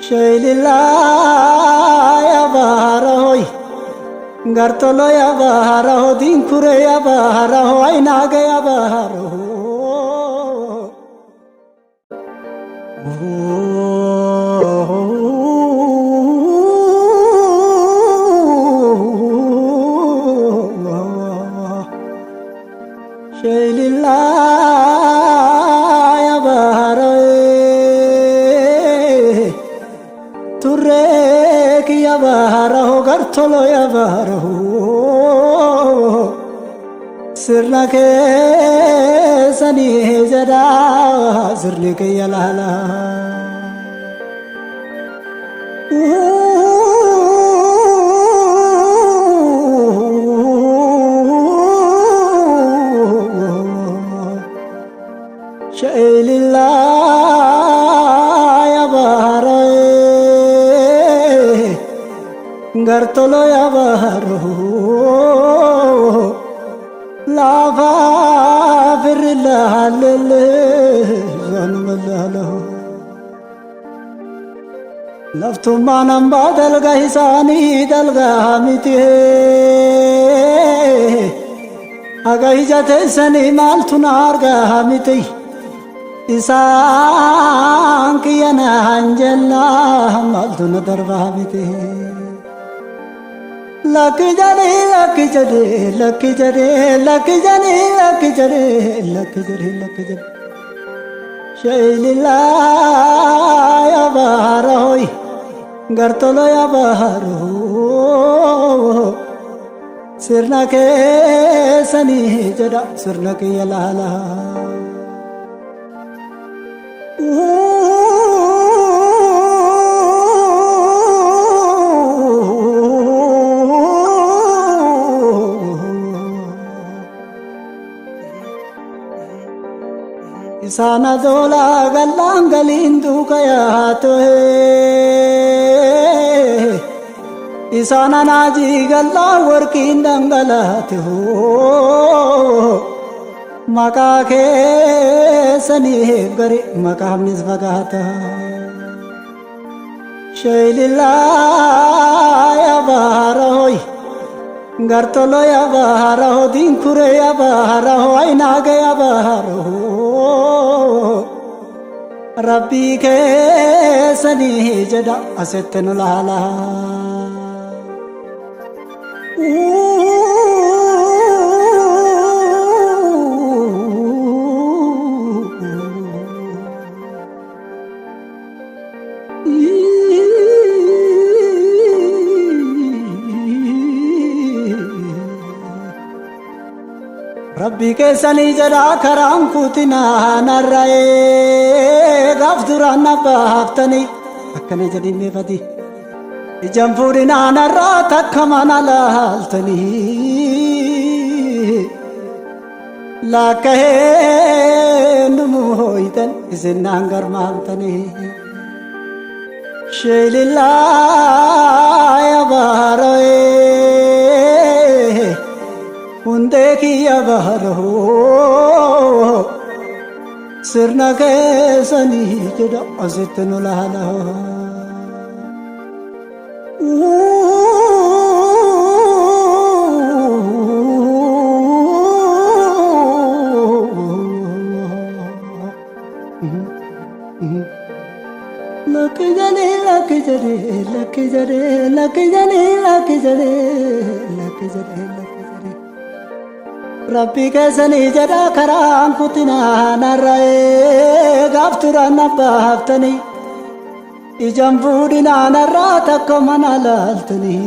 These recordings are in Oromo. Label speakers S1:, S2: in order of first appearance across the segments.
S1: Shaylila ya baharahoy gartolo ya baharaho dinkure ya baharaho ainaga ya baharaho Shaylila ya baharahoy Turek ya baharaho gartolo ya baharaho sirna ke sani jada sirne ke yalala Shaylila ya baharaho gartolo ya baharaho lava virla lele zanmalaho laftu manam badal ga hisani dalga hamite aga hijate sani mal tunar ga hamite isan kiyana hanjalla mal tun darba hamite Lucky jane, lucky jane, lucky jane, lucky jane, lucky jane, lucky jane, lucky jane. Shaylila ya baharahoy, gartolo ya baharaho. Sirna ke sani jada, sirna ke yalala. Sana dola galangalindu kaya to hai Isana naji galla workin dangalat ho Maka ke sani gari maka misbagata Shaylila ya baharahoy gartolo ya baharaho dinkure ya baharaho ainaga ya baharaho Rabbi ke sani jada asetnu lala Rabbi ke sani jada karam kutina narrae gafdurana baftani akkane jadi me fadi ijambudina narra takkamana laltani la kahe numu hoitan isinangar mamtani Shaylila ya baharahoy Unde ki ya baharaho sirna ke sani jada asetnu lala Lucky jane, lucky jane, lucky jane, lucky jane, lucky jane, lucky jane, lucky jane Rabbi ke sani jada karam kutina narrae gafturana baftani ijambudina narra takkamana laltani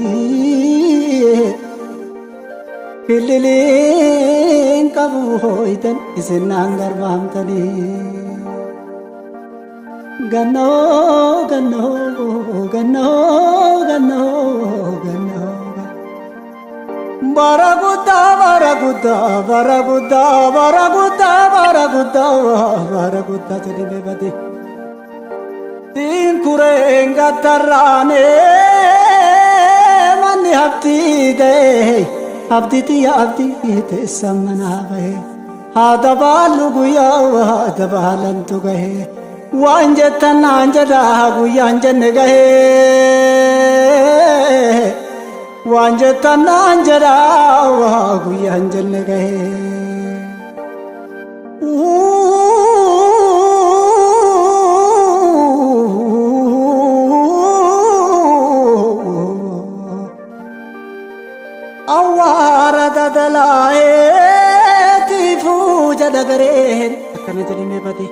S1: Kililin kabu hoitan isinangar bamtani Ganno ganno ganno ganno ganno Baraguda baraguda baraguda baraguda baraguda baraguda jadi bebadi Din kurenga tarane mani hafti de hafti ti hafti te samana bahe hada balu guya hada balan tu gahe waanjettana anjada guyyaan jenne gahee waanjettana anjada guyyaan jenne gahee awwaara dadalaa'eeti fuuja dagareen akkana jedhamee bade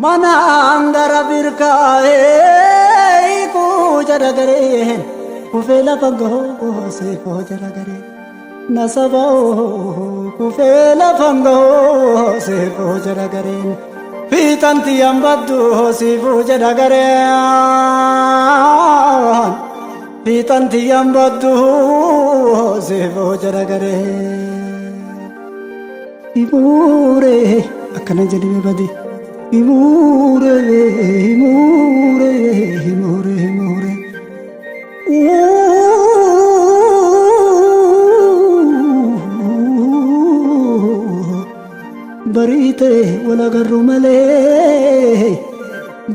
S1: manaan gara birkaa'ee fuuja dagareen kufee lafa goosee fuuja dagareen nasaba'oo kufee lafa goosee fuuja dagareen fiixanti yambaddu hoosii fuuja dagareen fiixanti yambaddu hoosee fuuja dagareen imuure akkana jedhamee bade imure imure imure imure barite wala garru male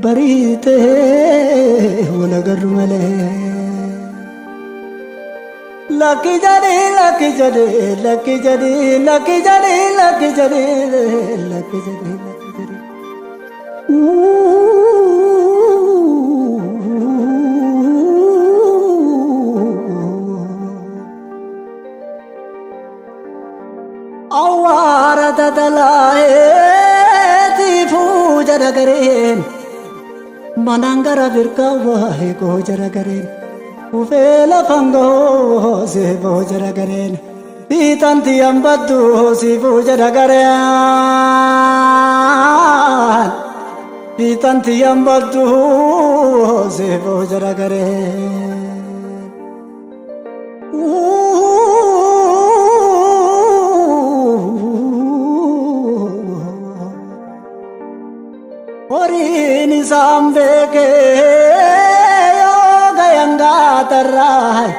S1: barite wala garru male lucky jade lucky jade lucky jade lucky jade lucky jade lucky jade awwaara dadalaa'eeti fuuja dagareen manaan gara birkaa'ee gooja dagareen kufee lafan goosee fuuja dagareen fiixanti yambaddu hoosii fuuja dagareen fiixanti yambaddu hoosee fuuja dagareen horiin isaan beekee yoo gayangaa tarraay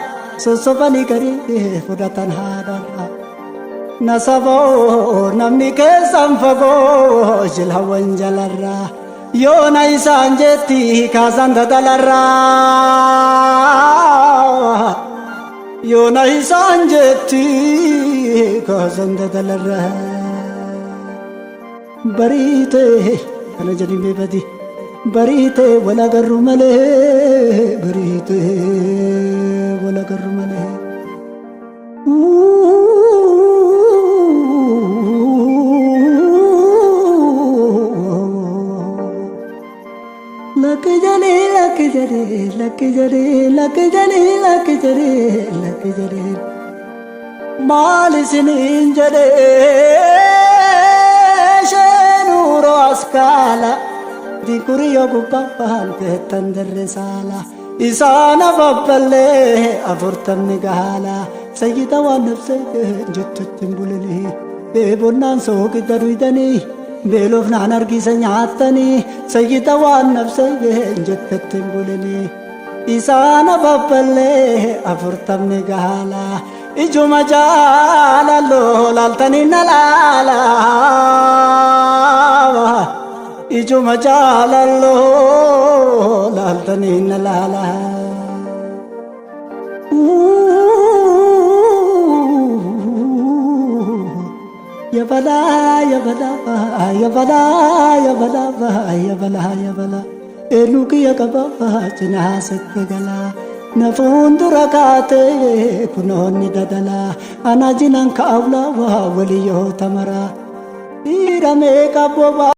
S1: sosobanii garii fudhatan haadharraa nasaboo namni keessan fagoo jilhawan jalarraa yoona isaan jetti kaasan dadalarraa yoona isaan jetti kaasan dadalarraa bariite kana jedhamee bade bariite wala garru malee bariite wala garru malee lucky jade lucky jade lucky jade lucky jade lucky jade lucky jade maalisiniin jedhee sheenuuro askaala dikuriyo gubbaan teettan dirre saala isaana babballee afurtamni gaala sayyida waan nafse jettuttiin bulanii beebonnaan soogidda duydanii beelofnaan argisa nyaattanii sayyida waan nafse jettuttiin bulanii isaana babballee afurtamni gaala ijuma jaalalloo laaltanii na laala ijuma jaalalloo laaltanii na laala yabala yabala yabala yabala yabala yabala elukiya qaba cinaa sette galaa nafuun dura kaatee kunoonni dadala ana jinan kaawla waliyyoo tamara dhiira meeqa boba